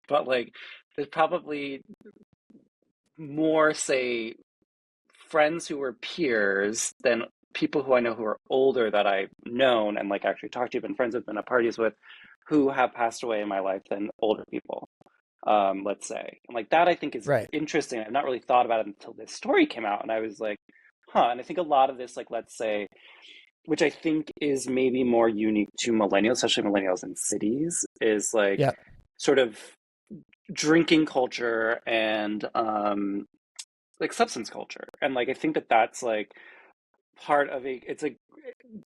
but like there's probably more, say, friends who were peers than people who I know who are older that I've known and like actually talked to, been friends with, been at parties with, who have passed away in my life than older people. Let's say. And like that I think is Right. interesting. I've not really thought about it until this story came out, and I was like, huh. And I think a lot of this, like, let's say, which I think is maybe more unique to millennials, especially millennials in cities, is like Yeah. sort of drinking culture and like substance culture. And like I think that that's like part of it's like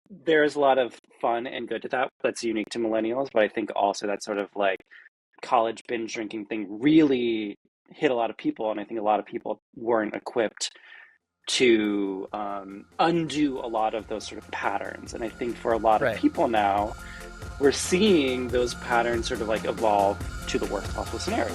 there's a lot of fun and good to that that's unique to millennials, but I think also that sort of like college binge drinking thing really hit a lot of people, and I think a lot of people weren't equipped to undo a lot of those sort of patterns. And I think for a lot of Right. people now, we're seeing those patterns sort of like evolve to the worst possible scenario.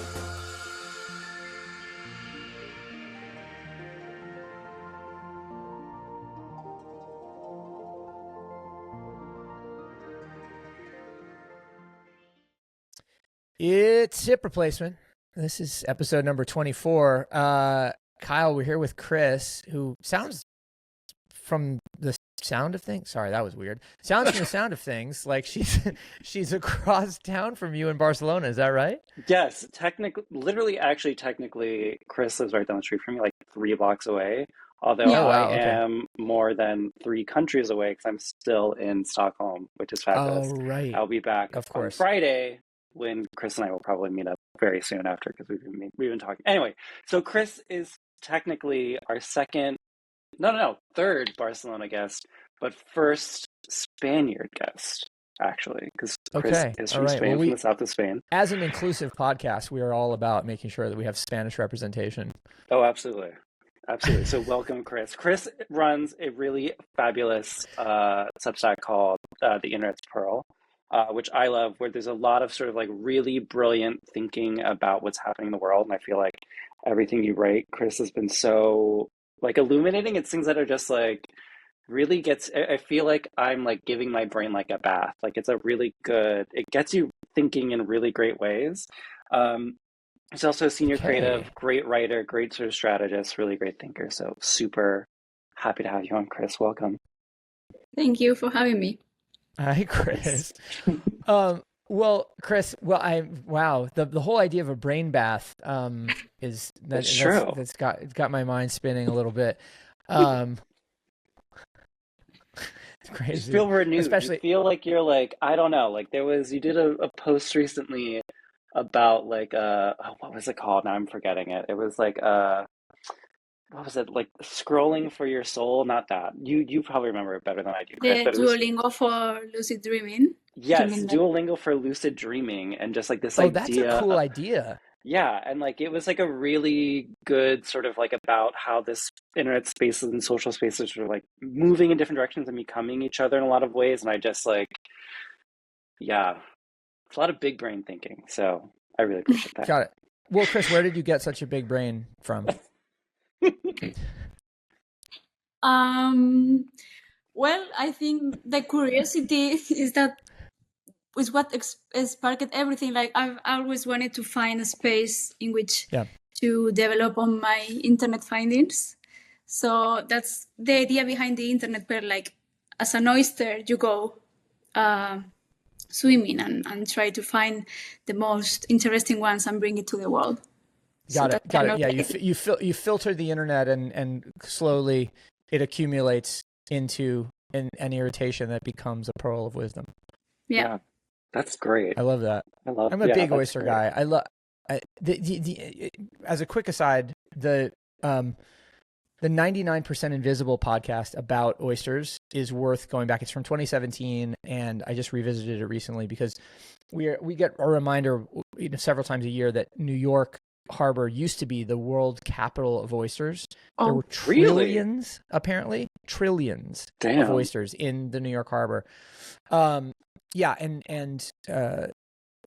It's hip replacement. This is episode number 24. Kyle, we're here with Cris, who sounds from the sound of things. Sorry, that was weird. Sounds from the sound of things like she's across town from you in Barcelona. Is that right? Yes, technically, Cris lives right down the street from me, like 3 blocks away. Although Oh, I wow. Okay. am more than 3 countries away because I'm still in Stockholm, which is Oh, fabulous. right. I'll be back Of on course. Friday when Cris and I will probably meet up very soon after because we've been talking. Anyway, so Cris is technically our second, no, third Barcelona guest, but first Spaniard guest, actually, because Cris Okay. is All from right. Well, Spain, from the south of Spain. as an inclusive podcast, we are all about making sure that we have Spanish representation. Oh, absolutely. Absolutely. So welcome, Cris. Cris runs a really fabulous Substack called The Internet's Pearl, which I love, where there's a lot of sort of like really brilliant thinking about what's happening in the world. And I feel like everything you write, Cris, has been so like illuminating. It's things that are just like really gets, I feel like I'm like giving my brain like a bath. Like it's a really good, it gets you thinking in really great ways. Um, He's also a senior Okay. creative, great writer, great sort of strategist, really great thinker. So super happy to have you on, Cris. Welcome. Thank you for having me. Hi, Cris. Well, Cris, wow, the whole idea of a brain bath is It's true. that's got my mind spinning a little bit. Um, it's You just crazy, feel renewed. You especially. feel like you're like, I don't know, like you did a post recently about like oh, what was it called? Now I'm forgetting it. It was like what was it, like scrolling for your soul? Not that. You probably remember it better than I do, Cris, The but it was, Duolingo for lucid dreaming. yes, Dreaming like Duolingo for lucid dreaming, and just like this Oh, that's a idea. cool idea. Yeah, and like it was like a really good sort of like about how this internet spaces and social spaces are like moving in different directions and becoming each other in a lot of ways. And I just like, yeah, it's a lot of big brain thinking. So I really appreciate that. Got it. Well, Cris, where did you get such a big brain from? Well, I think the curiosity is what sparked everything. Like I've always wanted to find a space in which Yeah. to develop on my internet findings. So that's the idea behind the internet pearl. Like as an oyster, you go swimming and try to find the most interesting ones and bring it to the world. Got it. Got it. Yeah, Like, you filter the internet and slowly it accumulates into an irritation that becomes a pearl of wisdom. yeah. That's great. I love that. I'm a yeah, big that's oyster great. guy. I love as a quick aside, the 99% Invisible podcast about oysters is worth going back. It's from 2017, and I just revisited it recently because we get a reminder several times a year that New York Harbor used to be the world capital of oysters. There were trillions, apparently, trillions of oysters in the New York Harbor. Yeah, and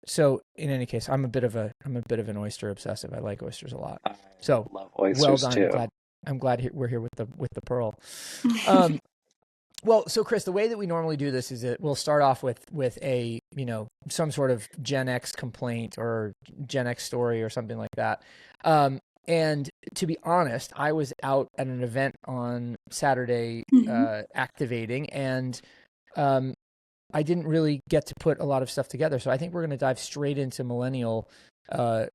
so in any case, I'm a bit of an oyster obsessive. I like oysters a lot. So I love oysters well done. too. I'm glad we're here with the pearl. Well, so Chris, the way that we normally do this is that we'll start off with a, some sort of Gen X complaint or Gen X story or something like that. And to be honest, I was out at an event on Saturday activating, and I didn't really get to put a lot of stuff together. So I think we're going to dive straight into millennial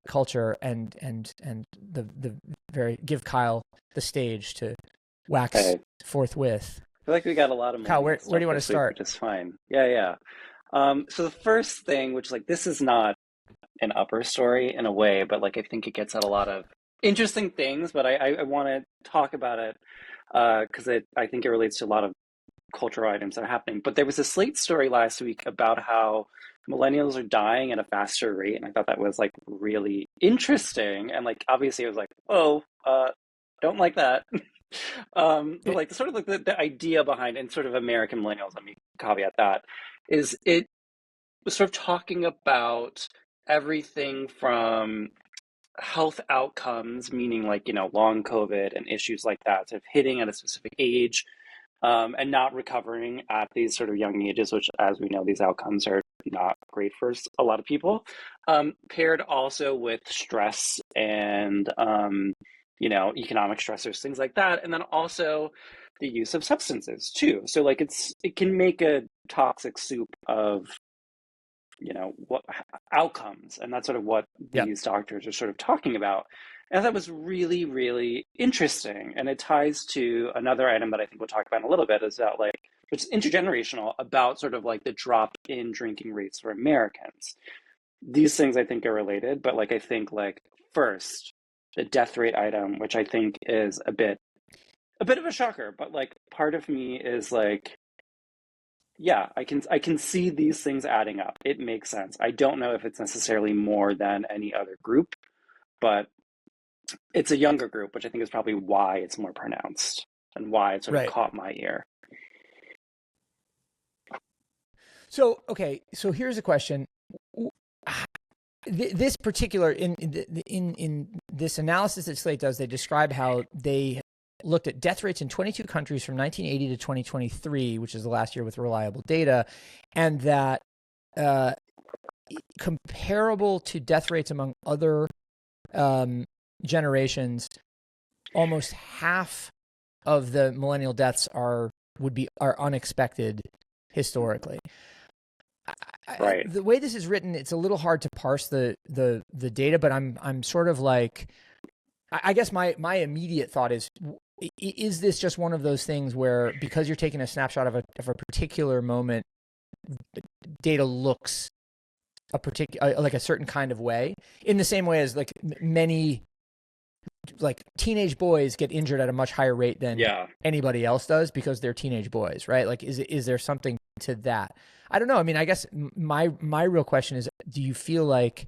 culture and the very give Kyle the stage to wax forthwith. I feel like we got a lot of Kyle, where do you want to start? Which is fine. Yeah. So the first thing, which like this is not an upper story in a way, but like I think it gets at a lot of interesting things. But I want to talk about it because I think it relates to a lot of cultural items that are happening. But there was a Slate story last week about how millennials are dying at a faster rate, and I thought that was like really interesting. And like obviously, it was like, oh, don't like that. But like sort of like the idea behind, and sort of American millennials, let me caveat that, is it was sort of talking about everything from health outcomes, meaning like, long COVID and issues like that, sort of hitting at a specific age, and not recovering at these sort of young ages, which, as we know, these outcomes are not great for a lot of people, paired also with stress and, economic stressors, things like that. And then also the use of substances too. So like it can make a toxic soup of, what outcomes. And that's sort of what these doctors are sort of talking about. And that was really, really interesting. And it ties to another item that I think we'll talk about in a little bit, is that like, which is intergenerational, about sort of like the drop in drinking rates for Americans. These things I think are related, but like I think like first, the death rate item, which I think is a bit of a shocker, but like part of me is like, yeah, I can see these things adding up. It makes sense. I don't know if it's necessarily more than any other group, but it's a younger group, which I think is probably why it's more pronounced and why it sort of caught my ear. So, okay, so here's a question. This particular, in this analysis that Slate does, they describe how they looked at death rates in 22 countries from 1980 to 2023, which is the last year with reliable data, and that comparable to death rates among other generations, almost half of the millennial deaths are unexpected historically. Right. The way this is written, it's a little hard to parse the data, but I'm sort of like, I guess my immediate thought is this just one of those things where, because you're taking a snapshot of a particular moment, data looks like a certain kind of way, in the same way as like many like teenage boys get injured at a much higher rate than anybody else does because they're teenage boys, right? Like, is there something to that? I don't know. I mean, I guess my real question is, do you feel like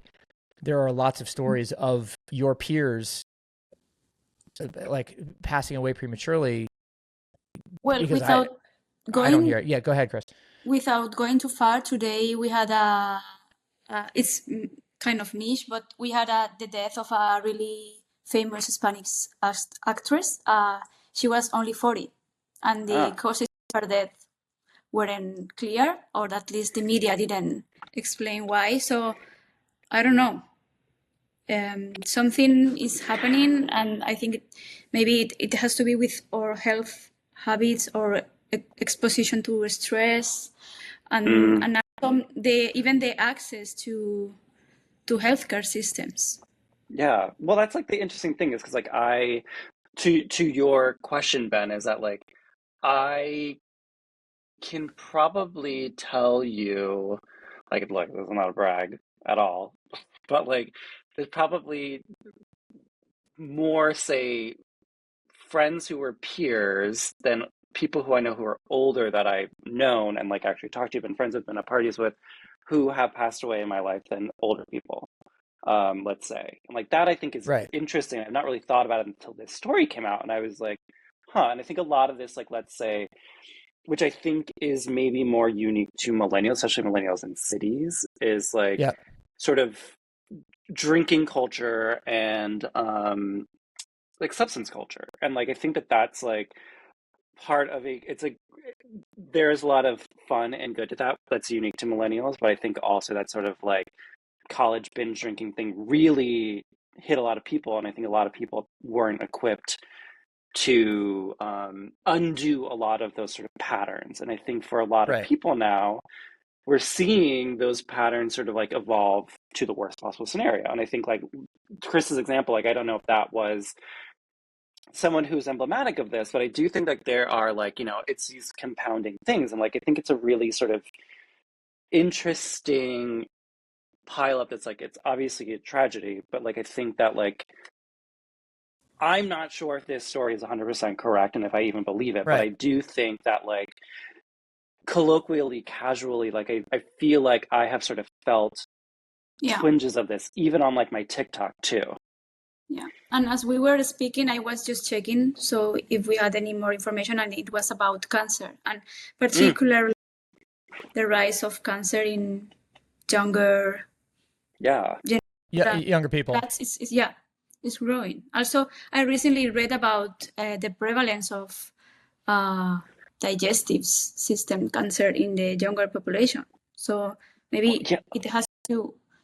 there are lots of stories of your peers like passing away prematurely? Well, because without going, I don't hear it. Yeah, go ahead, Chris. Without going too far, today we had it's kind of niche, but we had the death of a really famous Spanish actress. She was only 40, and the causes of her death weren't clear, or at least the media didn't explain why. So I don't know. Something is happening, and I think maybe it has to be with our health habits or exposition to stress, and even the access to healthcare systems. Yeah, well, that's like the interesting thing, is because like to your question, Ben, is that like I can probably tell you, like, look, this is not a brag at all, but like there's probably more, say, friends who were peers than people who I know who are older that I've known and like actually talked to, been friends with, been at parties with, who have passed away in my life than older people. Let's say. And like that I think is interesting. I've not really thought about it until this story came out, and I was like, huh. And I think a lot of this, like, let's say, which I think is maybe more unique to millennials, especially millennials in cities, is like sort of drinking culture and like substance culture. And like I think that that's like part of it's like there's a lot of fun and good to that that's unique to millennials, but I think also that sort of like college binge drinking thing really hit a lot of people, and I think a lot of people weren't equipped to undo a lot of those sort of patterns. And I think for a lot of Right. people now, we're seeing those patterns sort of like evolve to the worst possible scenario. And I think like Chris's example, like I don't know if that was someone who's emblematic of this, but I do think that there are like, you know, it's these compounding things. And like I think it's a really sort of interesting pile up that's like, it's obviously a tragedy, but like I think that like I'm not sure if this story is 100% correct and if I even believe it, but I Right. do think that like colloquially, casually, like I feel like I have sort of felt Yeah. twinges of this, even on like my TikTok too. Yeah. And as we were speaking, I was just checking. So if we had any more information, and it was about cancer, and particularly the rise of cancer in younger Yeah. Yeah, younger people. It's growing. Also, I recently read about the prevalence of digestive system cancer in the younger population. So maybe Yeah.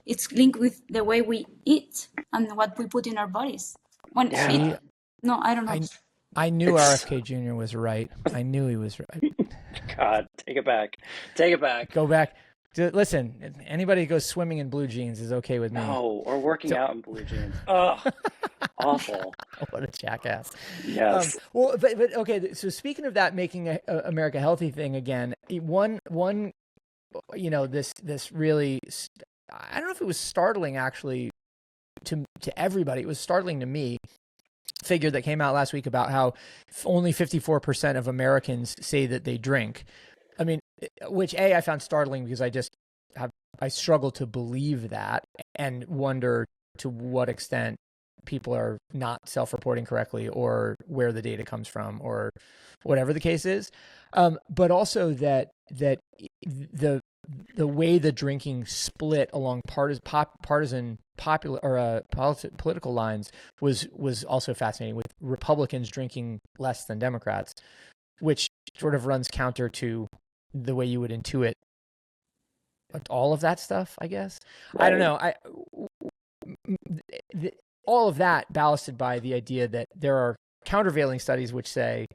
it's linked with the way we eat and what we put in our bodies. Yeah. No, I don't know. I knew RFK Jr. was right. I knew he was right. God, take it back. Take it back. Go back. Listen, anybody who goes swimming in blue jeans is okay with me. No, or working out in blue jeans. Oh, awful. What a jackass. Yes. Well, but okay. So speaking of that, making America healthy thing again, one, you know, this really, I don't know if it was startling actually to everybody. It was startling to me. Figure that came out last week about how only 54% of Americans say that they drink. I mean, which I found startling because I struggle to believe that and wonder to what extent people are not self-reporting correctly or where the data comes from or whatever the case is. But also that the way the drinking split along political lines was also fascinating, with Republicans drinking less than Democrats, which sort of runs counter to the way you would intuit all of that stuff, I guess. Right. I don't know. All of that ballasted by the idea that there are countervailing studies which say,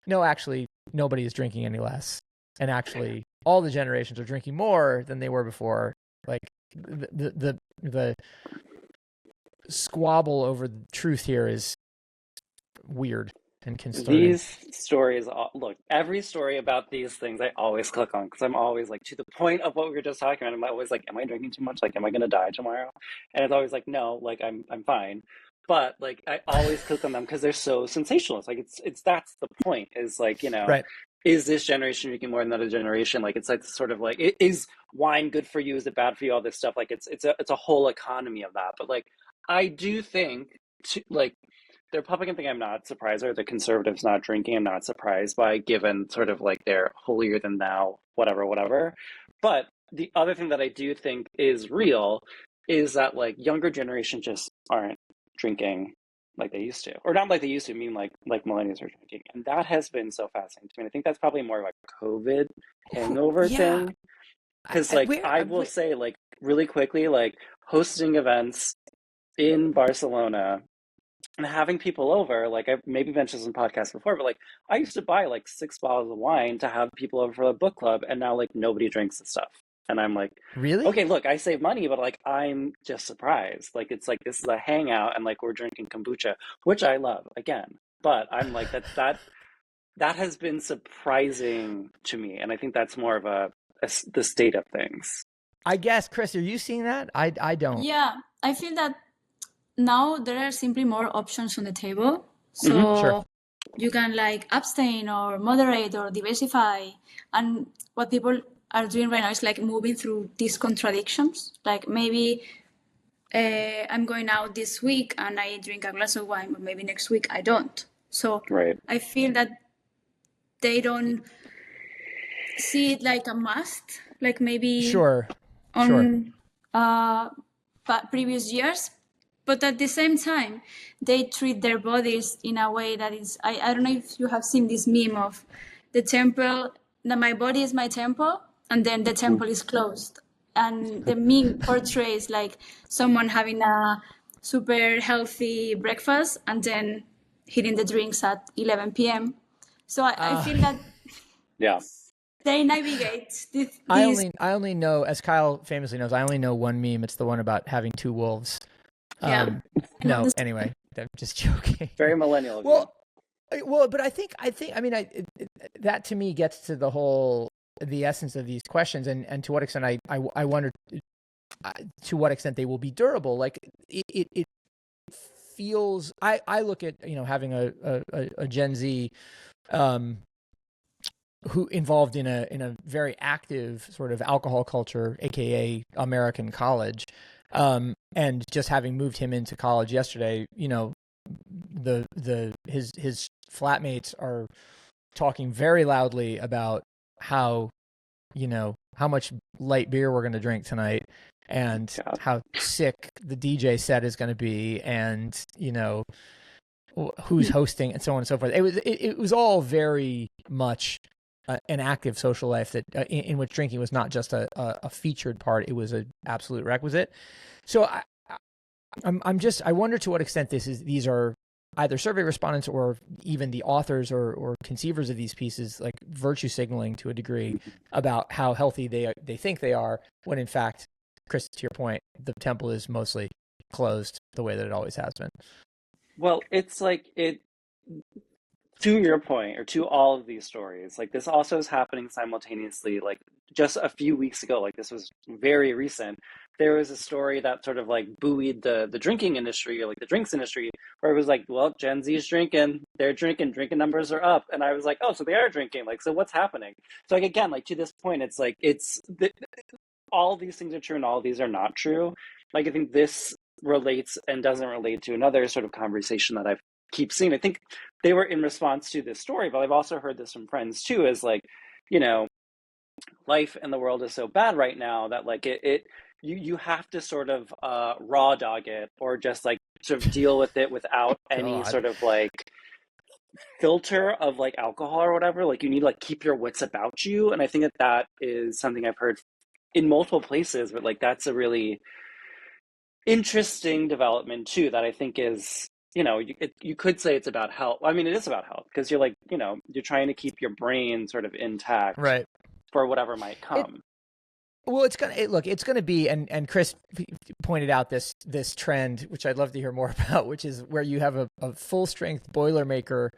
no, actually, nobody is drinking any less. And actually, all the generations are drinking more than they were before. Like the squabble over the truth here is weird and concerning. These stories, look, every story about these things I always click on because I'm always like, to the point of what we were just talking about, I'm always like, am I drinking too much? Like, am I going to die tomorrow? And it's always like, no, like I'm fine. But like, I always click on them because they're so sensationalist. Like that's the point, is like, you know, right. Is this generation drinking more than another generation? Like, it's like sort of like, is wine good for you? Is it bad for you? All this stuff. Like, it's a whole economy of that. But like, I do think like, the Republican thing I'm not surprised by, or the conservatives not drinking I'm not surprised by, given sort of like their holier than thou, whatever. But the other thing that I do think is real is that like younger generations just aren't drinking like they used to, or not like they used to, I mean like millennials are drinking. And that has been so fascinating to me. I think that's probably more like a COVID hangover thing. Because like I will say, like, really quickly, like hosting events in Barcelona and having people over, like I've maybe mentioned this in podcasts before, but like I used to buy like 6 bottles of wine to have people over for the book club, and now like nobody drinks this stuff. And I'm like, really? Okay, look, I save money, but like I'm just surprised. Like it's like this is a hangout, and like we're drinking kombucha, which I love again. But I'm like that has been surprising to me, and I think that's more of the state of things. I guess, Cris, are you seeing that? I don't. Yeah, I feel that now there are simply more options on the table. So Sure. You can like abstain or moderate or diversify. And what people are doing right now is like moving through these contradictions. Like maybe I'm going out this week and I drink a glass of wine, but maybe next week I don't. So right. I feel that they don't see it like a must, like maybe on previous years. But at the same time, they treat their bodies in a way that is, I don't know if you have seen this meme of the temple that my body is my temple, and then the temple is closed. And the meme portrays like someone having a super healthy breakfast and then hitting the drinks at 11 p.m. So I feel that Yeah. they navigate this. I only know, as Kyle famously knows, I only know one meme. It's the one about having two wolves. Yeah. No, anyway, I'm just joking. Very millennial of you. Well, but I think, I mean, that to me gets to the essence of these questions, and to what extent I wonder to what extent they will be durable. Like it feels, I look at, having a Gen Z, who involved in a very active sort of alcohol culture, aka American college, and just having moved him into college yesterday, his flatmates are talking very loudly about how much light beer we're going to drink tonight, and how sick the DJ set is going to be, and who's hosting, and so on and so forth. It was all very much an active social life that in which drinking was not just a featured part; it was an absolute requisite. So I wonder to what extent these are either survey respondents or even the authors or conceivers of these pieces, like virtue signaling to a degree about how healthy they think they are, when in fact, Cris, to your point, the temple is mostly closed the way that it always has been. Well, it's like to your point, or to all of these stories, like this also is happening simultaneously. Like just a few weeks ago, like this was very recent, there was a story that sort of like buoyed the drinking industry, or like the drinks industry, where it was like, well, Gen Z's drinking, they're drinking numbers are up. And I was like, oh, so they are drinking. Like, so what's happening? So like, again, like to this point, it's like, all these things are true and all of these are not true. Like, I think this relates and doesn't relate to another sort of conversation that I've keep seeing. I think they were in response to this story, but I've also heard this from friends too, is like, life in the world is so bad right now that like you have to sort of raw dog it, or just like sort of deal with it without any sort of like filter of like alcohol or whatever. Like you need to like keep your wits about you. And I think that is something I've heard in multiple places, but like that's a really interesting development too, that I think is, you could say it's about health. I mean, it is about health, because you're like, you're trying to keep your brain sort of intact, right, for whatever might come. It's gonna be, and Cris pointed out this trend, which I'd love to hear more about, which is where you have a full strength Boilermaker,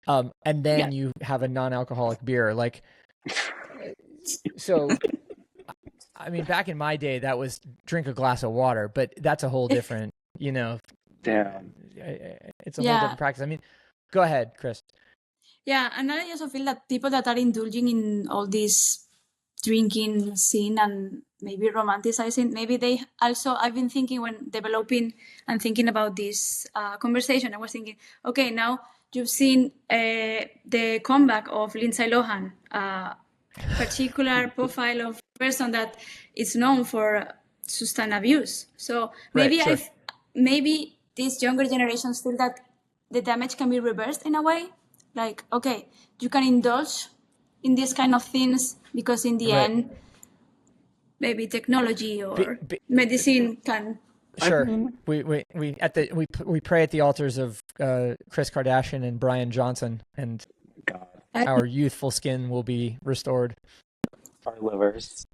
and then you have a non-alcoholic beer. Like, so, I mean, back in my day, that was drink a glass of water, but that's a whole different, Damn. it's a whole different practice. I mean, go ahead, Cris. Yeah, and I also feel that people that are indulging in all this drinking scene and maybe romanticizing, maybe they also, I've been thinking when developing and thinking about this conversation, I was thinking, okay, now you've seen the comeback of Lindsay Lohan, particular profile of person that is known for substance abuse. So maybe maybe these younger generations feel that the damage can be reversed in a way. Like, okay, you can indulge in these kind of things because in the end, maybe technology or medicine can. Sure. We pray at the altars of Kris Kardashian and Brian Johnson, and our youthful skin will be restored. Our livers.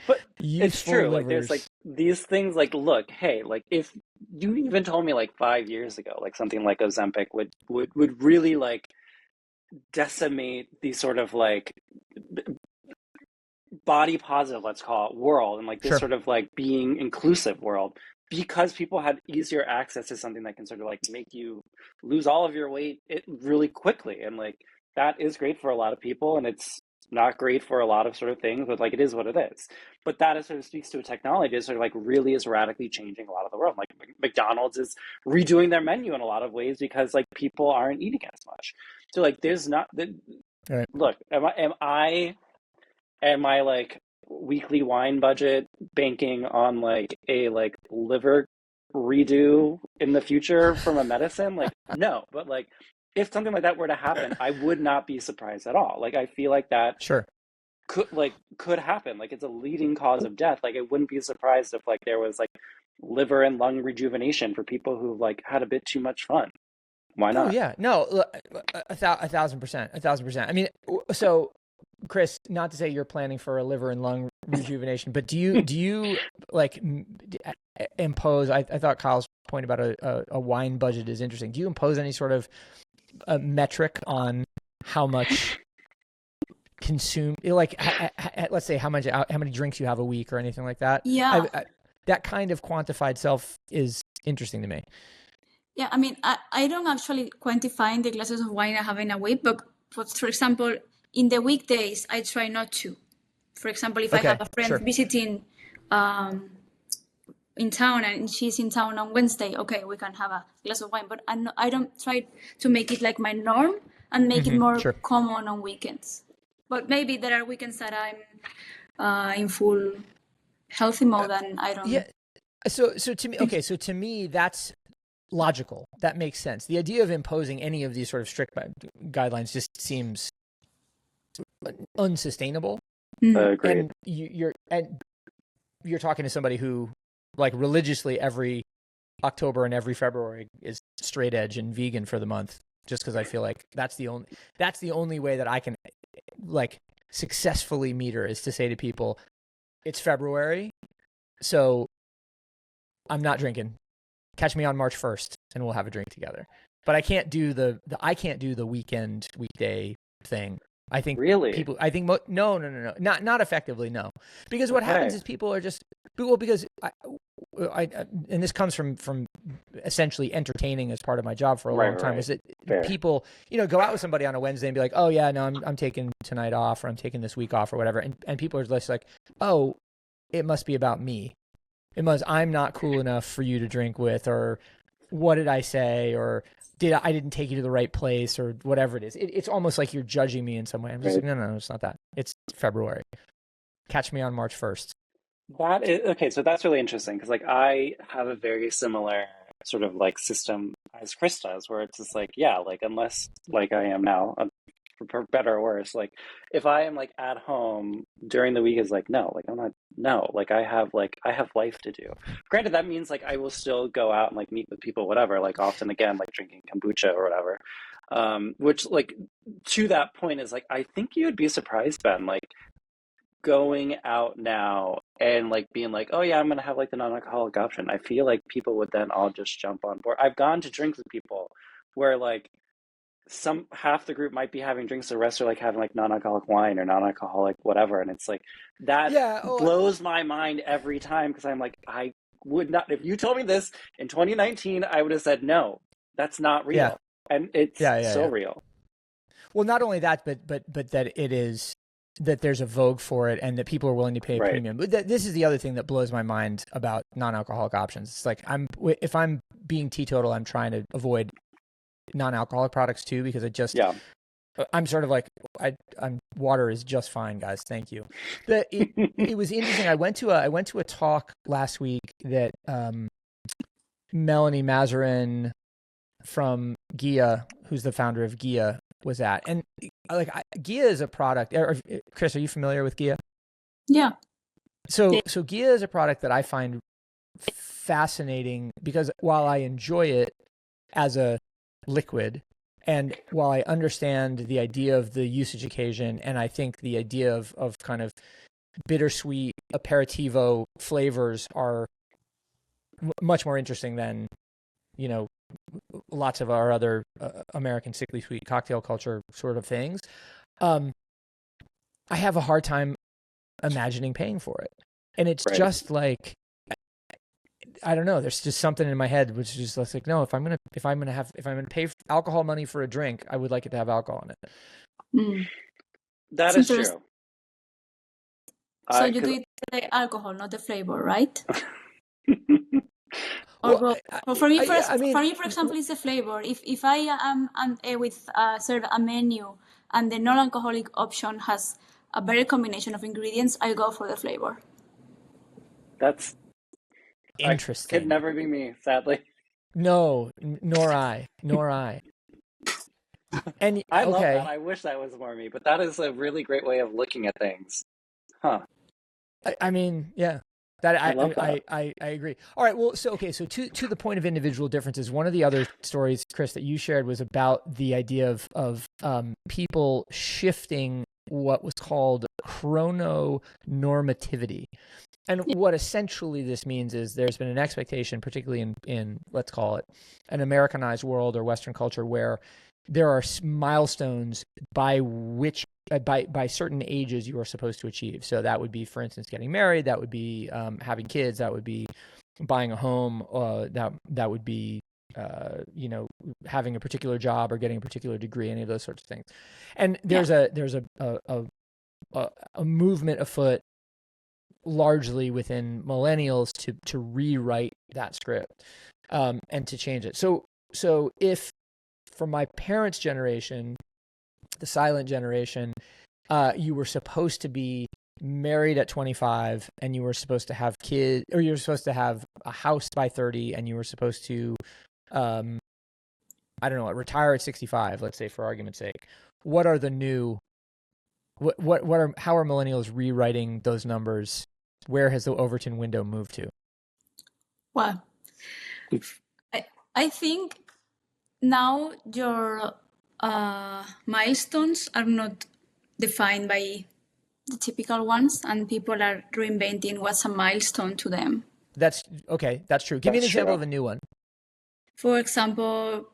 But it's true. Like, there's like these things. Like, look, hey, like if you even told me like 5 years ago, like something like Ozempic would really like decimate the sort of like body positive, let's call it, world, and like this sort of like being inclusive world, because people had easier access to something that can sort of like make you lose all of your weight really quickly, and like that is great for a lot of people, and it's not great for a lot of sort of things, but like it is what it is. But that is sort of speaks to a technology that sort of like really is radically changing a lot of the world. Like McDonald's is redoing their menu in a lot of ways because like people aren't eating as much. So like there's not look, am I like weekly wine budget banking on like a like liver redo in the future from a medicine? Like no, but like if something like that were to happen, I would not be surprised at all. Like I feel like that Sure. could happen. Like it's a leading cause of death. Like I wouldn't be surprised if like there was like liver and lung rejuvenation for people who like had a bit too much fun. Why not? Oh yeah, no, 1,000%, 1,000%. I mean, so Cris, not to say you're planning for a liver and lung rejuvenation, but do you like impose? I thought Kyle's point about a wine budget is interesting. Do you impose any sort of a metric on how much consume? Like, let's say how many drinks you have a week or anything like that. Yeah. That kind of quantified self is interesting to me. Yeah, I mean, I don't actually quantify the glasses of wine I have in a week, but for example, in the weekdays, I try not to. For example, if I have a friend visiting in town and she's in town on Wednesday, okay, we can have a glass of wine, but I don't try to make it like my norm and make it more common on weekends. But maybe there are weekends that I'm in full healthy mode and I don't. Yeah. So to me, that's logical. That makes sense. The idea of imposing any of these sort of strict guidelines just seems unsustainable. Agreed. And you're talking to somebody who, like, religiously every October and every February is straight edge and vegan for the month, just because I feel like that's the only way that I can like successfully meter is to say to people, it's February, so I'm not drinking. Catch me on March 1st and we'll have a drink together. But I can't do the weekday thing. I think really people. I think no, not effectively. No, because what happens is people are just because I and this comes from essentially entertaining as part of my job for a long time. Is that people go out with somebody on a Wednesday and be like, oh yeah, no, I'm taking tonight off or I'm taking this week off or whatever, and people are just like, oh, it must be about me. I'm not cool enough for you to drink with, or what did I say, or I didn't take you to the right place, or whatever it is. It's almost like you're judging me in some way. I'm just like, no, it's not that. It's February. Catch me on March 1st. That is okay. So that's really interesting because like I have a very similar sort of like system as Cris does, where it's just like, yeah, like unless like I am now, for better or worse, like if I am like at home during the week is like, no, like I'm not, no, like I have life to do. Granted, that means like I will still go out and like meet with people, whatever, like often again, like drinking kombucha or whatever. Which like to that point is like, I think you would be surprised, Ben, like going out now and like being like, oh yeah, I'm gonna have like the non-alcoholic option. I feel like people would then all just jump on board. I've gone to drinks with people where like half the group might be having drinks, the rest are like having like non-alcoholic wine or non-alcoholic whatever, and it's like that blows my mind every time because I'm like, I would not, if you told me this in 2019 I would have said no, that's not real. And it's so real. Well, not only that, but that it is, that there's a vogue for it and that people are willing to pay a premium. But this is the other thing that blows my mind about non-alcoholic options. It's like if I'm being teetotal, I'm trying to avoid non-alcoholic products too, because I'm sort of like, I'm water is just fine, guys. Thank you. It was interesting. I went to a talk last week that Melanie Mazarin from Gia, who's the founder of Gia, was at, and like Gia is a product. Cris, are you familiar with Gia? Yeah. So Gia is a product that I find fascinating because while I enjoy it as a liquid, and while I understand the idea of the usage occasion, and I think the idea of kind of bittersweet aperitivo flavors are much more interesting than, lots of our other American sickly sweet cocktail culture sort of things, I have a hard time imagining paying for it. And it's just like, I don't know. There's just something in my head which is just like, no. If I'm gonna pay alcohol money for a drink, I would like it to have alcohol in it. Mm. That is true. So you do it the alcohol, not the flavor, right? For me, for example, it's the flavor. If I am serve a menu and the non-alcoholic option has a better combination of ingredients, I go for the flavor. That's interesting. Could never be me, sadly. No, nor I. And I love okay, that. I wish that was more me, but that is a really great way of looking at things. Huh. I mean, yeah, that I love that. I agree. All right, well, so okay, so to the point of individual differences, one of the other stories, Chris, that you shared was about the idea of people shifting what was called chrononormativity. And what essentially this means is there's been an expectation, particularly in let's call it an Americanized world or Western culture, where there are milestones by which by certain ages you are supposed to achieve. So that would be, for instance, getting married. That would be having kids. That would be buying a home. That would be having a particular job or getting a particular degree. Any of those sorts of things. And there's a movement afoot, largely within millennials, to rewrite that script and to change it. So if from my parents' generation, the silent generation, you were supposed to be married at 25 and you were supposed to have kids, or you were supposed to have a house by 30 and you were supposed to, I don't know, retire at 65, let's say, for argument's sake. What are the new, how are millennials rewriting those numbers? Where has the Overton window moved to? Well, I think now your milestones are not defined by the typical ones, and people are reinventing what's a milestone to them. That's okay. That's true. Give me an example of a new one. For example,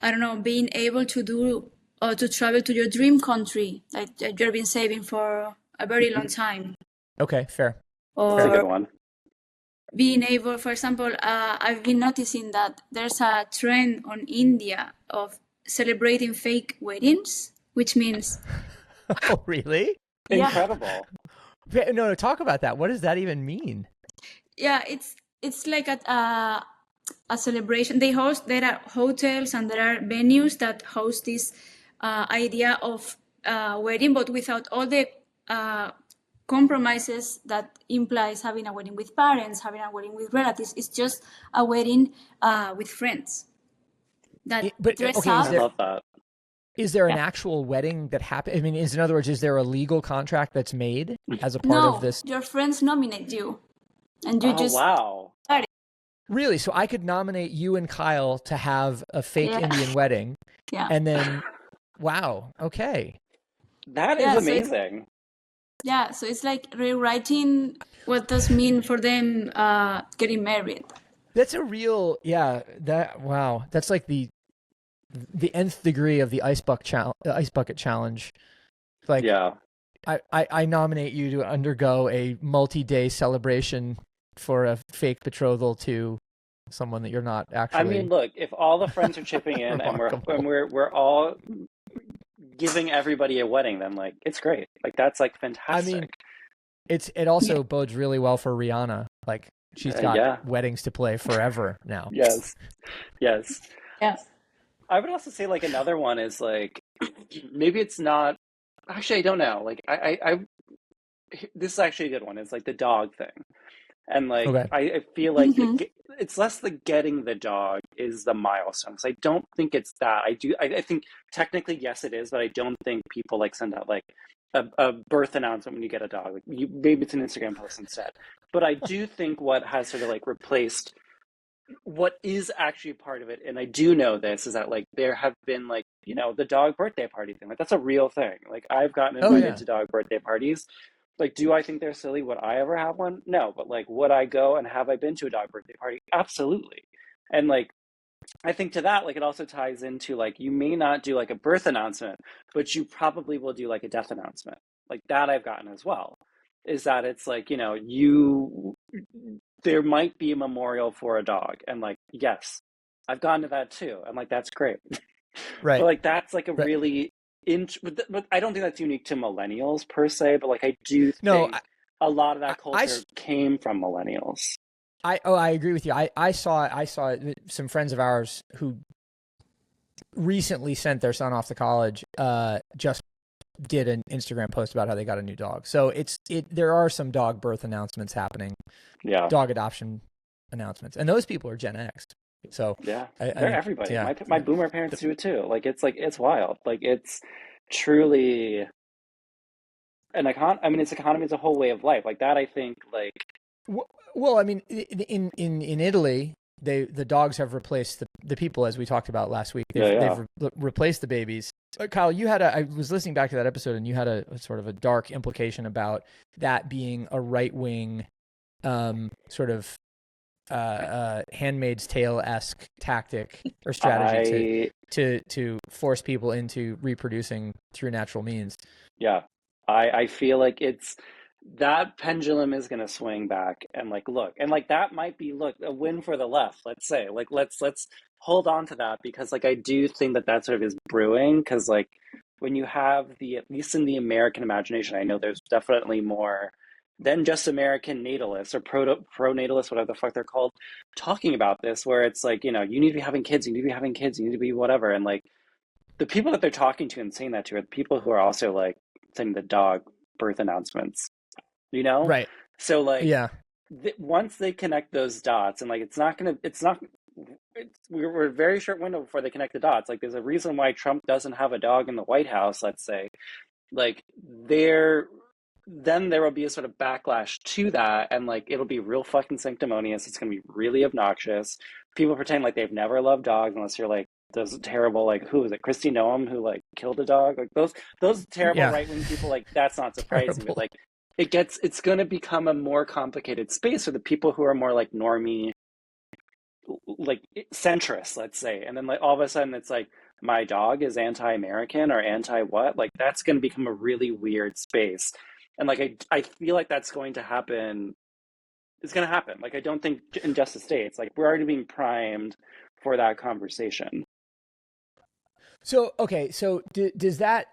I don't know, being able to do or to travel to your dream country that you've been saving for a very long time. Okay, fair. Or That's a good one. Being able, for example, I've been noticing that there's a trend on India of celebrating fake weddings, which means... Oh, really? Incredible. Yeah. No, talk about that. What does that even mean? Yeah, it's like a celebration. There are hotels and there are venues that host this idea of wedding, but without all the compromises that implies having a wedding with parents, having a wedding with relatives. It's just a wedding with friends that dress up. I love that. Is there an actual wedding that happened? I mean, in other words, is there a legal contract that's made as a part of this? No, your friends nominate you, and you just... wow. Really? So I could nominate you and Kyle to have a fake Indian wedding, and then, wow, okay. That is amazing. So it's like rewriting what does mean for them getting married. That's a real, wow. That's like the nth degree of the ice bucket challenge. Like, I nominate you to undergo a multi-day celebration for a fake betrothal to someone that you're not actually. I mean, look, if all the friends are chipping in and we're all giving everybody a wedding, then like it's great. Like that's like fantastic. I mean, it also bodes really well for Rihanna. Like she's got weddings to play forever now. Yes. I would also say like another one is like maybe it's not. Actually, I don't know. Like I this is actually a good one. It's like the dog thing. And like, I feel like it's less the getting the dog is the milestone. Because I don't think it's that. I think technically, yes, it is, but I don't think people like send out like a birth announcement when you get a dog. Like maybe it's an Instagram post instead. But I do think what has sort of like replaced what is actually part of it, and I do know this, is that like there have been like, you know, the dog birthday party thing. Like that's a real thing. Like I've gotten invited to dog birthday parties. Like, do I think they're silly? Would I ever have one? No, but like, would I go and have I been to a dog birthday party? Absolutely. And like, I think to that, like, it also ties into like, you may not do like a birth announcement, but you probably will do like a death announcement. Like that I've gotten as well, is that it's like, you know, there might be a memorial for a dog. And like, yes, I've gone to that too. I'm like, that's great. Right. But like, that's like a really... but I don't think that's unique to millennials per se, but like I do think a lot of that culture came from millennials. I agree with you. I saw some friends of ours who recently sent their son off to college just did an Instagram post about how they got a new dog. So there are some dog birth announcements happening. Yeah. Dog adoption announcements. And those people are Gen X. So Yeah, I they're think, everybody. yeah, My boomer parents do it too. Like it's wild. Like it's truly I mean, it's economy is a whole way of life. Like that, I think. Like well, I mean, in Italy, the dogs have replaced the people, as we talked about last week. yeah, yeah. They've replaced the babies. Kyle, I was listening back to that episode, and you had a sort of a dark implication about that being a right wing, sort of Handmaid's Tale-esque tactic or strategy I to force people into reproducing through natural means. Yeah, I feel like it's that pendulum is gonna swing back and like look and like that might be look a win for the left. Let's say like let's hold on to that because like I do think that that sort of is brewing because like when you have the at least in the American imagination, I know there's definitely more than just American natalists or pro natalists, whatever the fuck they're called, talking about this where it's like you need to be having kids, you need to be having kids, you need to be whatever and like the people that they're talking to and saying that to are the people who are also like sending the dog birth announcements, you know? Right. So like Yeah. once they connect those dots and like we're a very short window before they connect the dots. Like there's a reason why Trump doesn't have a dog in the White House, let's say. Like then there will be a sort of backlash to that and like it'll be real fucking sanctimonious. It's gonna be really obnoxious. People pretend like they've never loved dogs unless you're like those terrible like who is it Christy Noam who like killed a dog like those terrible Yeah. right-wing people like that's not surprising Terrible. but like it's going to become a more complicated space for the people who are more like normie like centrist let's say and then like all of a sudden it's like my dog is anti-American or anti what like that's going to become a really weird space and like I feel like that's going to happen it's going to happen like I don't think in Justice States like we're already being primed for that conversation. So okay, so does that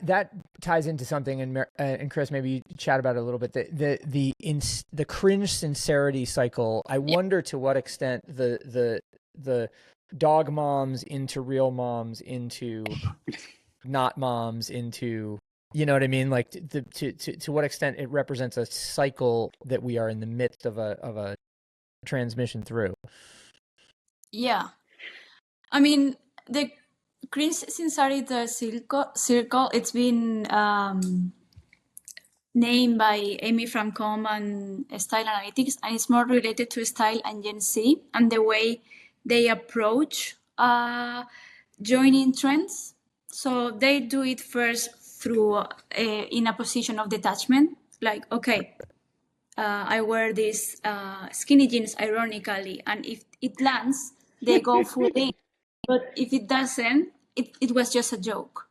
ties into something, and Chris, maybe you chat about it a little bit. The cringe sincerity cycle. I wonder to what extent the dog moms into real moms into not moms into you know what I mean? Like to what extent it represents a cycle that we are in the midst of a transmission through. Yeah. I mean, the Cris Címbora circle, it's been named by Amy Francom and Style Analytics, and it's more related to style and Gen Z and the way they approach joining trends. So they do it first through in a position of detachment, like, okay, I wear these skinny jeans ironically, and if it lands, they go full in. But if it doesn't, it was just a joke.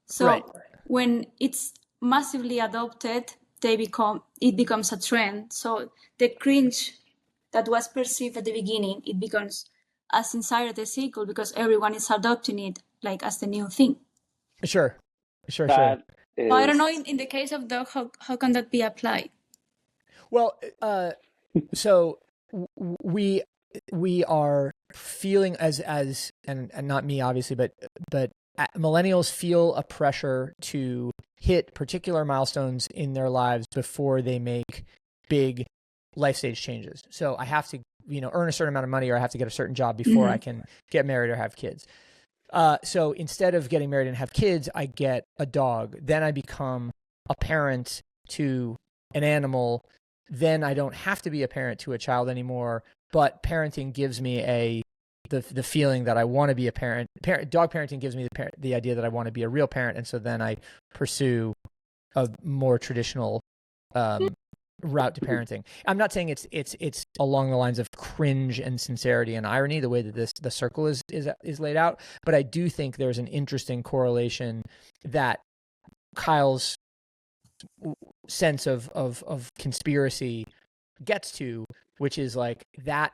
So Right. when it's massively adopted, it becomes a trend. So the cringe that was perceived at the beginning, it becomes a sincerity cycle because everyone is adopting it like as the new thing. Sure. That is But I don't know in the case of dog, how can that be applied? Well, so we are feeling as and not me obviously, but millennials feel a pressure to hit particular milestones in their lives before they make big life stage changes. So I have to earn a certain amount of money, or I have to get a certain job before I can get married or have kids. So instead of getting married and have kids, I get a dog. Then I become a parent to an animal. Then I don't have to be a parent to a child anymore, but parenting gives me the feeling that I want to be a parent. Dog parenting gives me the idea that I want to be a real parent, and so then I pursue a more traditional route to parenting. I'm not saying it's along the lines of cringe and sincerity and irony, the way that the circle is laid out, but I do think there's an interesting correlation that Kyle's sense of conspiracy gets to, which is like that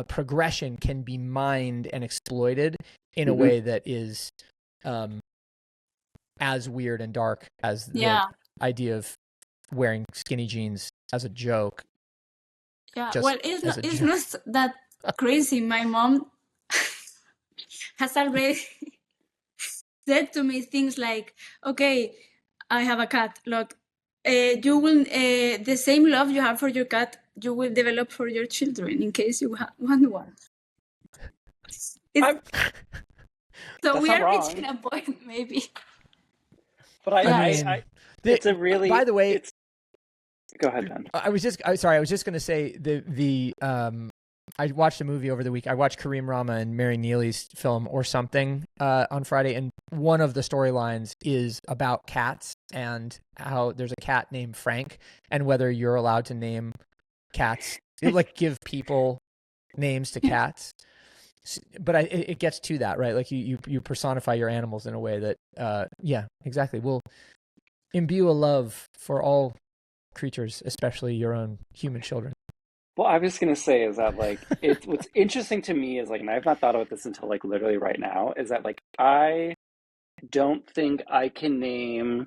progression can be mined and exploited in a way that is as weird and dark as the idea of wearing skinny jeans as a joke. Yeah, well, it's not that crazy. My mom has already said to me things like, okay, I have a cat. Look, you will the same love you have for your cat, you will develop for your children in case you want one. I'm, So we not are wrong. reaching a point, maybe. But The, it's a really. by the way, go ahead, Ben. I was just going to say I watched a movie over the week. I watched Kareem Rama and Mary Neely's film Or Something on Friday, and one of the storylines is about cats and how there's a cat named Frank, and whether you're allowed to name cats, like give people names to cats. But it gets to that, right? Like you personify your animals in a way that, yeah, exactly, will imbue a love for all creatures, especially your own human children. Well, I was just gonna say is that like what's interesting to me is like, and I've not thought about this until like literally right now, is that like I don't think I can name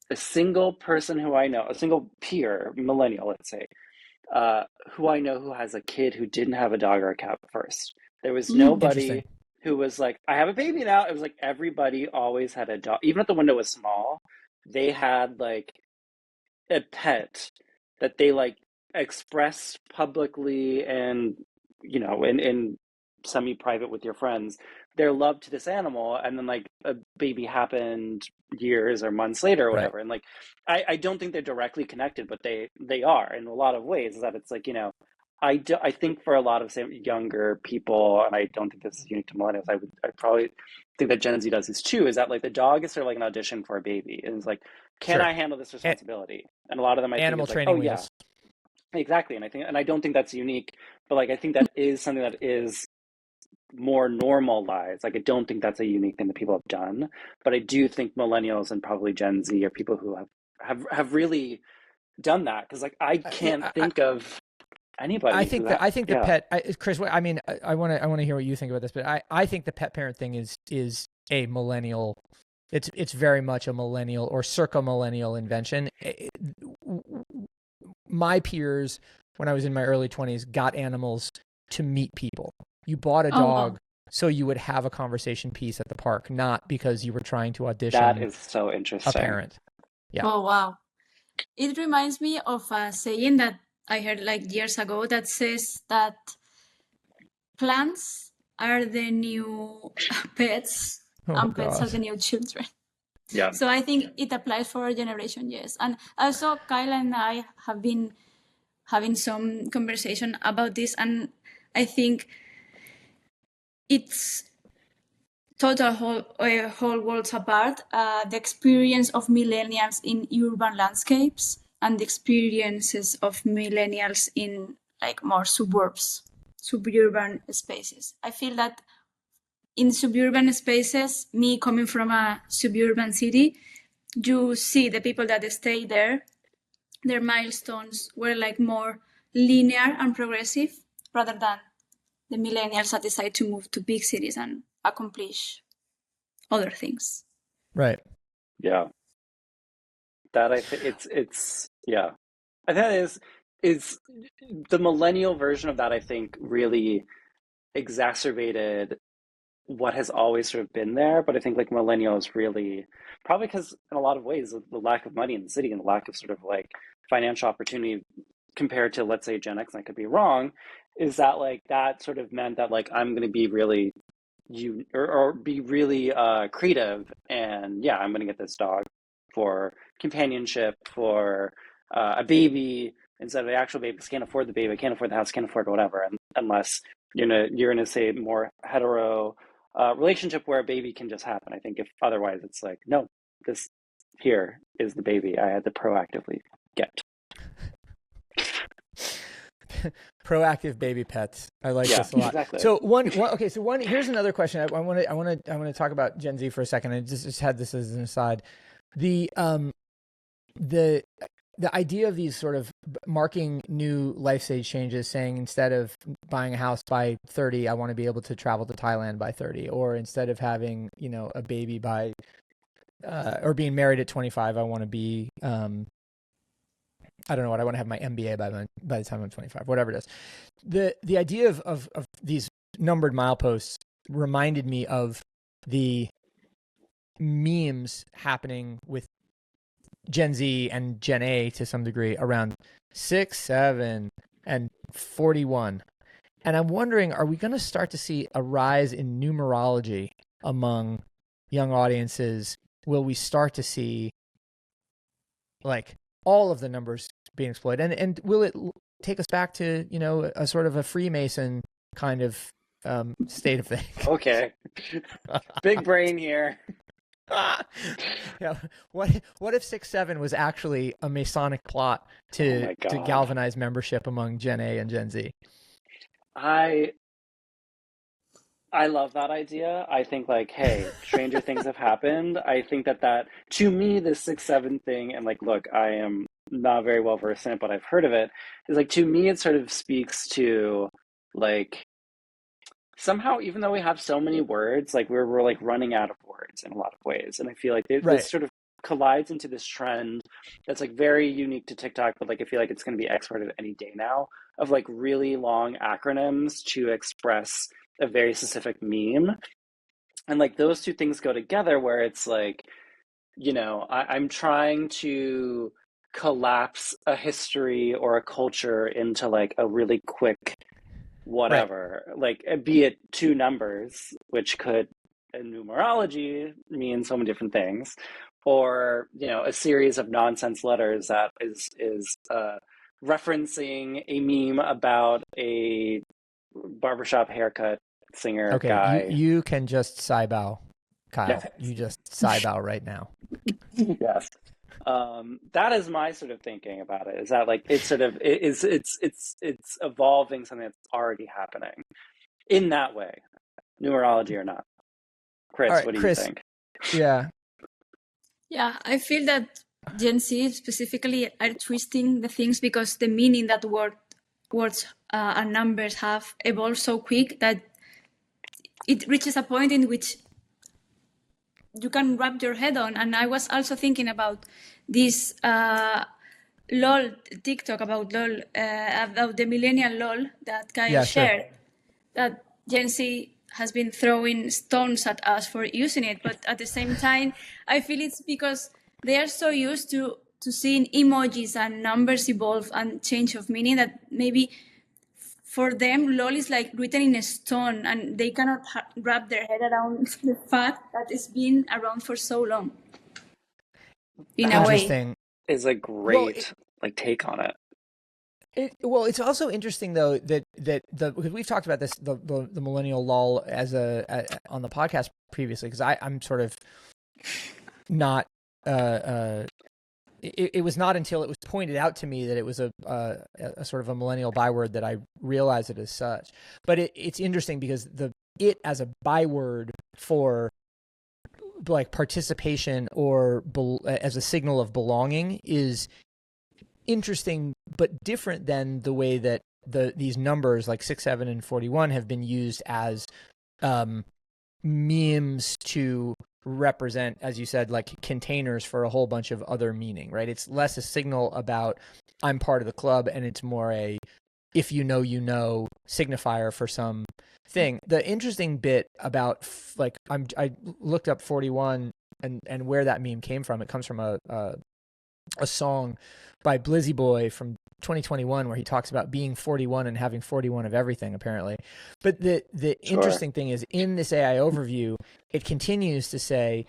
a single person who I know, a single peer, millennial, let's say, who I know who has a kid who didn't have a dog or a cat first. There was nobody who was like, I have a baby now. It was like everybody always had a dog. Even if the window was small, they had like a pet that they like expressed publicly and, you know, in semi-private with your friends, their love to this animal. And then like a baby happened years or months later or whatever. Right. And like, I don't think they're directly connected, but they are in a lot of ways. Is that it's like, you know, I think for a lot of younger people, and I don't think this is unique to millennials, I probably think that Gen Z does this too, is that like the dog is sort of like an audition for a baby. And it's like, can I handle this responsibility? And a lot of them I animal think is training like, oh wheels. Yeah, exactly. And I don't think that's unique, but like I think that is something that is more normalized. Like I don't think that's a unique thing that people have done, but I do think millennials and probably Gen Z are people who have really done that, because like I can't think of anybody. I think the pet, Chris. I mean, I want to hear what you think about this, but I think the pet parent thing is a millennial. It's very much a millennial or circa millennial invention. My peers, when I was in my early 20s, got animals to meet people. You bought a dog so you would have a conversation piece at the park, not because you were trying to audition. That is so interesting. A parent. Yeah. Oh, wow. It reminds me of a saying that I heard like years ago that says that plants are the new pets and pets are the new children. Yeah. So I think it applies for our generation, yes. And also Kyle and I have been having some conversation about this, and I think it's total whole worlds apart. The experience of millennials in urban landscapes and the experiences of millennials in like more suburban spaces. I feel that in suburban spaces, me coming from a suburban city, you see the people that stay there, their milestones were like more linear and progressive rather than the millennials that decide to move to big cities and accomplish other things. Right. Yeah. That I think it's yeah. I think that is the millennial version of that, I think, really exacerbated what has always sort of been there. But I think like millennials really, probably because in a lot of ways the lack of money in the city and the lack of sort of like financial opportunity compared to, let's say, Gen X, and I could be wrong, is that like that sort of meant that like I'm going to be really or be really creative, and yeah, I'm going to get this dog for companionship, for a baby instead of the actual baby, because I can't afford the baby, I can't afford the house, can't afford whatever, and unless you're in a say more hetero relationship where a baby can just happen. I think if otherwise it's like, no, this here is the baby I had to proactively get. Proactive baby pets. I like this a lot. Exactly. So here's another question. I want to talk about Gen Z for a second. I just had this as an aside. The idea of these sort of marking new life stage changes, saying instead of buying a house by 30, I want to be able to travel to Thailand by 30, or instead of having, a baby by, or being married at 25, I want to be, I don't know what, I want to have my MBA by the time I'm 25, whatever it is. The idea of these numbered mileposts reminded me of the memes happening with Gen Z and Gen A to some degree around 6, 7, and 41. And I'm wondering, are we going to start to see a rise in numerology among young audiences? Will we start to see like all of the numbers being exploited? And will it take us back to, you know, a sort of a Freemason kind of state of things? Okay. Big brain here. Yeah. What if 6-7 was actually a Masonic plot to galvanize membership among Gen A and Gen Z? I love that idea. I think like, hey, stranger things have happened. I think that to me, this 6-7 thing, and like, look, I am not very well versed in it, but I've heard of it, is like, to me, it sort of speaks to like, somehow, even though we have so many words, like we're like running out of words in a lot of ways. And I feel like this sort of collides into this trend that's like very unique to TikTok, but like I feel like it's going to be exported any day now, of like really long acronyms to express a very specific meme. And like those two things go together where it's like, you know, I'm trying to collapse a history or a culture into like a really quick whatever, like be it two numbers, which could in numerology mean so many different things, or, you know, a series of nonsense letters that is referencing a meme about a barbershop haircut singer guy. You can just Saibow, Kyle. Yes. You just Saibow right now. Yes. That is my sort of thinking about it, is that like it's sort of it's evolving something that's already happening in that way, numerology or not. Chris, right, what do you think? Yeah, I feel that Gen Z specifically are twisting the things because the meaning that words and numbers have evolved so quick that it reaches a point in which you can wrap your head on. And I was also thinking about this LOL TikTok about LOL, about the millennial LOL that Kyle shared, that Gen Z has been throwing stones at us for using it. But at the same time, I feel it's because they are so used to seeing emojis and numbers evolve and change of meaning that maybe for them, LOL is like written in a stone, and they cannot wrap their head around the fact that it's been around for so long. In a way, is a great take on it. It's also interesting though that because we've talked about this the millennial lull as on the podcast previously, because I'm sort of not it was not until it was pointed out to me that it was a sort of a millennial byword that I realized it as such. But it's interesting because it as a byword for like participation or as a signal of belonging is interesting, but different than the way that these numbers like 6, 7, and 41 have been used as memes to represent, as you said, like containers for a whole bunch of other meaning, right? It's less a signal about I'm part of the club, and it's more a if you know signifier for some thing. The interesting bit about like I looked up 41 and where that meme came from. It comes from a song by Blizzy Boy from 2021 where he talks about being 41 and having 41 of everything, apparently. But the interesting thing is, in this AI overview, it continues to say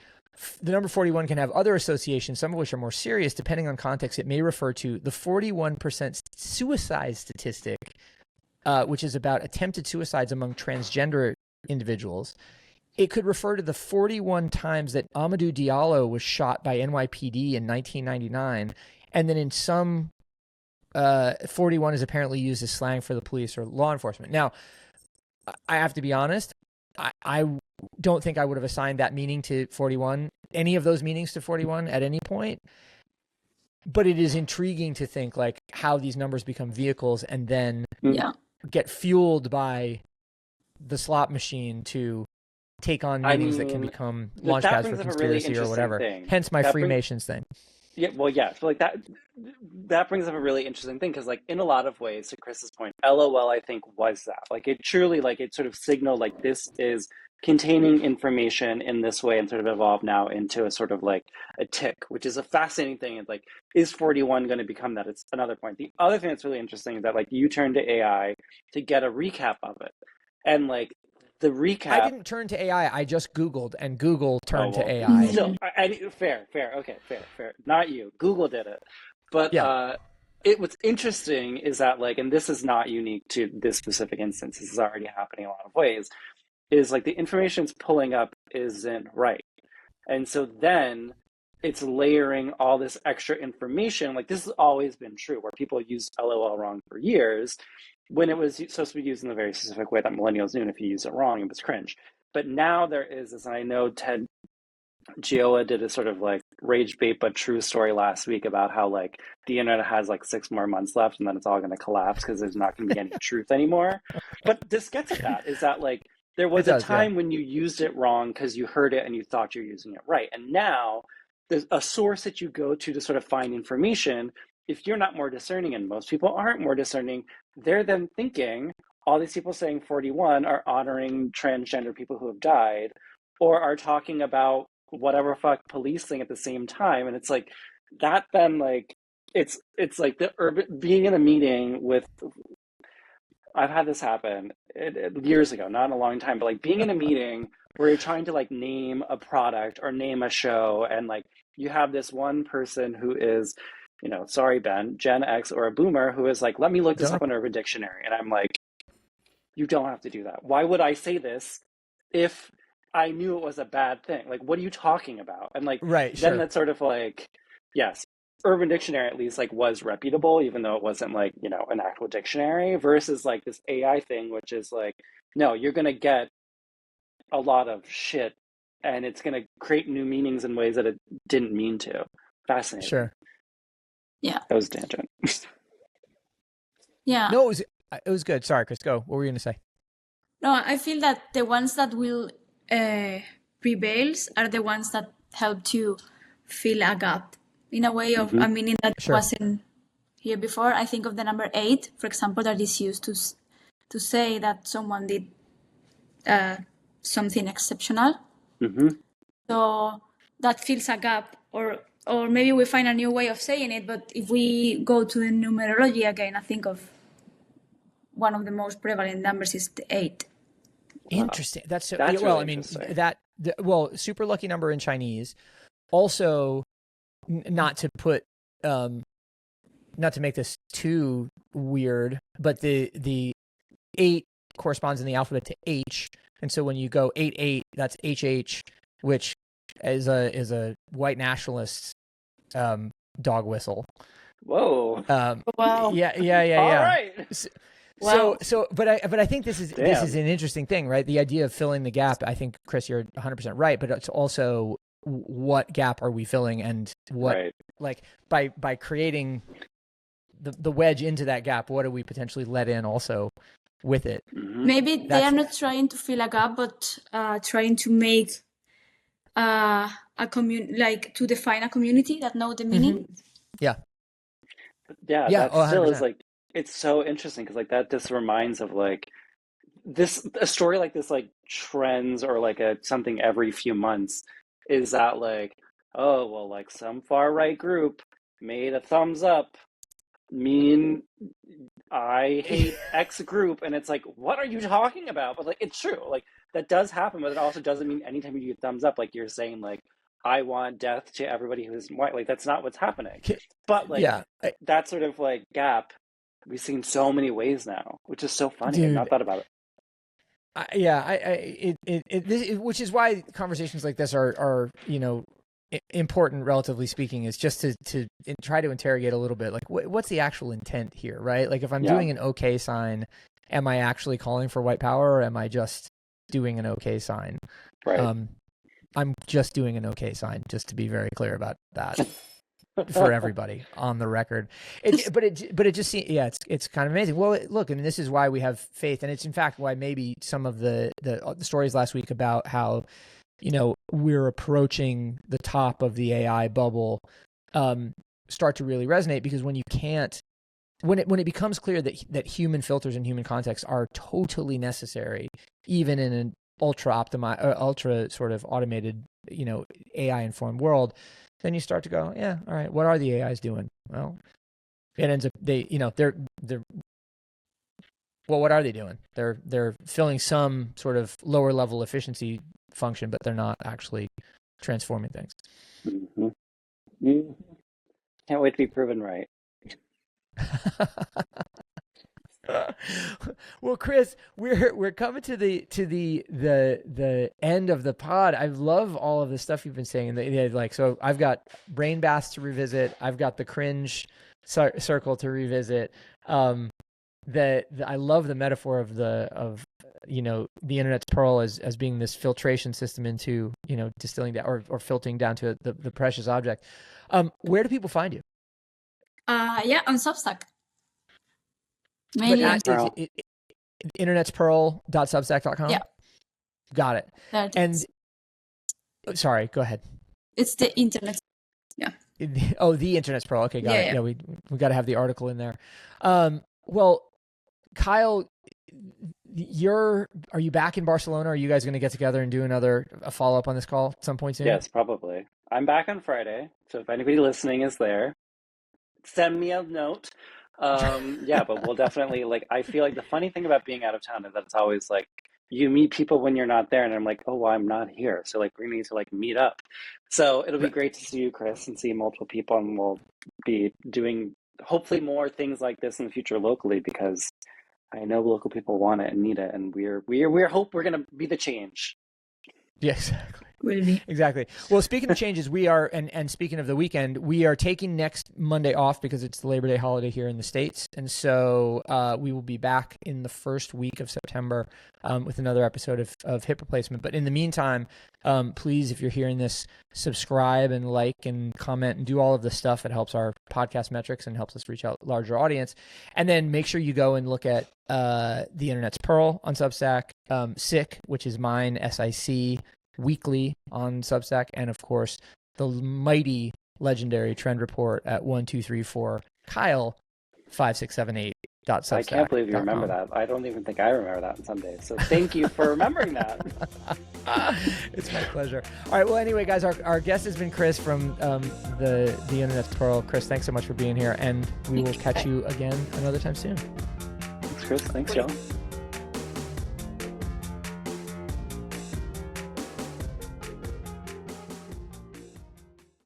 the number 41 can have other associations, some of which are more serious. Depending on context, it may refer to the 41% suicide statistic, which is about attempted suicides among transgender individuals. It could refer to the 41 times that Amadou Diallo was shot by NYPD in 1999. And then in some, 41 is apparently used as slang for the police or law enforcement. Now, I have to be honest, I don't think I would have assigned that meaning to 41, any of those meanings to 41 at any point. But it is intriguing to think like how these numbers become vehicles and then get fueled by the slot machine to take on meanings that can become launchpads for conspiracy or whatever. Hence my Freemasons thing. Yeah, well, yeah. So like that brings up a really interesting thing, because like in a lot of ways, to Chris's point, LOL I think was that. Like it truly, like it sort of signaled like this is containing information in this way and sort of evolved now into a sort of like a tick, which is a fascinating thing. It's like, is 41 going to become that? It's another point. The other thing that's really interesting is that like you turn to AI to get a recap of it. And like the recap. I didn't turn to AI. I just Googled, and Google turned to AI. Still, fair. Okay, fair. Not you. Google did it. But yeah. What's interesting is that like, and this is not unique to this specific instance. This is already happening a lot of ways. Is like the information it's pulling up isn't right. And so then it's layering all this extra information. Like this has always been true where people use LOL wrong for years when it was supposed to be used in a very specific way that millennials knew, and if you use it wrong, it was cringe. But now there is this, and I know Ted Gioia did a sort of like rage bait but true story last week about how like the internet has like 6 more months left and then it's all going to collapse because there's not going to be any truth anymore. But this gets at that, is that like there was a time when you used it wrong because you heard it and you thought you're using it right. And now there's a source that you go to sort of find information. If you're not more discerning, and most people aren't more discerning, they're then thinking all these people saying 41 are honoring transgender people who have died or are talking about whatever fuck police thing at the same time. And it's like that then like it's like the urban being in a meeting with, I've had this happen years ago, not in a long time, but like being in a meeting where you're trying to like name a product or name a show, and like you have this one person who is, you know, sorry, Ben, Gen X or a boomer who is like, let me look this up in Urban Dictionary. And I'm like, you don't have to do that. Why would I say this if I knew it was a bad thing? Like, what are you talking about? And like, then that's sort of like, yes, Urban Dictionary at least like was reputable, even though it wasn't like, you know, an actual dictionary, versus like this AI thing, which is like, no, you're going to get a lot of shit and it's going to create new meanings in ways that it didn't mean to. Fascinating. Sure. Yeah. That was a tangent. Yeah. No, it was good. Sorry, Cris, go. What were you going to say? No, I feel that the ones that will prevails are the ones that help to fill a gap in a way of a meaning that wasn't here before. I think of the number 8, for example, that is used to say that someone did something exceptional. So that fills a gap, or maybe we find a new way of saying it. But if we go to the numerology again, I think of one of the most prevalent numbers is the 8. Interesting. That's so well. Really, I mean super lucky number in Chinese. Also, not to make this too weird, but the 8 corresponds in the alphabet to H, and so when you go 88, that's HH, which is a white nationalist dog whistle. Whoa. Wow. Yeah. All right. Wow. But I think this is an interesting thing, right? The idea of filling the gap. I think, Cris, you're 100% right, but it's also what gap are we filling, and what like by creating the wedge into that gap, what do we potentially let in also with it? Maybe they are not trying to fill a gap, but trying to make a like to define a community that know the meaning. Yeah. That still is like, it's so interesting because like that just reminds of like a story like this, like trends or like something every few months, is that like, oh well, like some far right group made a thumbs up mean I hate X group, and it's like, what are you talking about? But like, it's true, like that does happen, but it also doesn't mean anytime you get thumbs up, like you're saying like, I want death to everybody who's white. Like that's not what's happening. But like that sort of like gap we've seen so many ways now, which is so funny. I've not thought about it. Which is why conversations like this are you know, important, relatively speaking, is just to try to interrogate a little bit, like what's the actual intent here, right? Like if I'm doing an okay sign, am I actually calling for white power, or am I just doing an okay sign? Right. I'm just doing an okay sign, just to be very clear about that. For everybody on the record. But it just seems, it's kind of amazing. Well, look, I mean, this is why we have faith, and it's in fact why maybe some of the stories last week about how, you know, we're approaching the top of the AI bubble start to really resonate, because when it becomes clear that human filters and human context are totally necessary, even in ultra optimized, ultra sort of automated, AI informed world, then you start to go, yeah, all right, what are the AIs doing? Well, it ends up they're well, what are they doing? They're filling some sort of lower level efficiency function, but they're not actually transforming things. Mm-hmm. Mm-hmm. Can't wait to be proven right. Well, Cris, we're coming to the end of the pod. I love all of the stuff you've been saying. So I've got brain baths to revisit. I've got the cringe circle to revisit. I love the metaphor of the internet's pearl as being this filtration system into distilling down or filtering down to the precious object. Where do people find you? On Substack. Mainly internet's pearl.substack.com. Yeah. Got it. And sorry, go ahead. It's the internet. Yeah. The internet's pearl. Okay, got it. Yeah, we got to have the article in there. Well, Kyle, are you back in Barcelona? Are you guys going to get together and do a follow up on this call at some point soon? Yes, probably. I'm back on Friday, so if anybody listening is there, send me a note. But we'll definitely, I feel like the funny thing about being out of town is that it's always you meet people when you're not there, and I'm like, oh, well, I'm not here, so we need to meet up. So it'll be great to see you, Cris, and see multiple people, and we'll be doing hopefully more things like this in the future locally, because I know local people want it and need it, and we're hope we're gonna be the change. Yeah, exactly. Will be. Exactly. Well, speaking of changes, we are, and speaking of the weekend, we are taking next Monday off because it's the Labor Day holiday here in the States. And so we will be back in the first week of September with another episode of Hip Replacement. But in the meantime, please, if you're hearing this, subscribe and like and comment and do all of the stuff that helps our podcast metrics and helps us reach out larger audience. And then make sure you go and look at The Internet's Pearl on Substack, SICK, which is mine, SIC, weekly on Substack, and of course the mighty legendary trend report at 1234 Kyle 5678. I can't believe you remember that. I don't even think I remember that on some days. So thank you for remembering that. It's my pleasure. All right. Well, anyway, guys, our guest has been Cris from the Internet's Pearl. Cris, thanks so much for being here, and we will catch you again another time soon. Thanks, Cris. Thanks, y'all.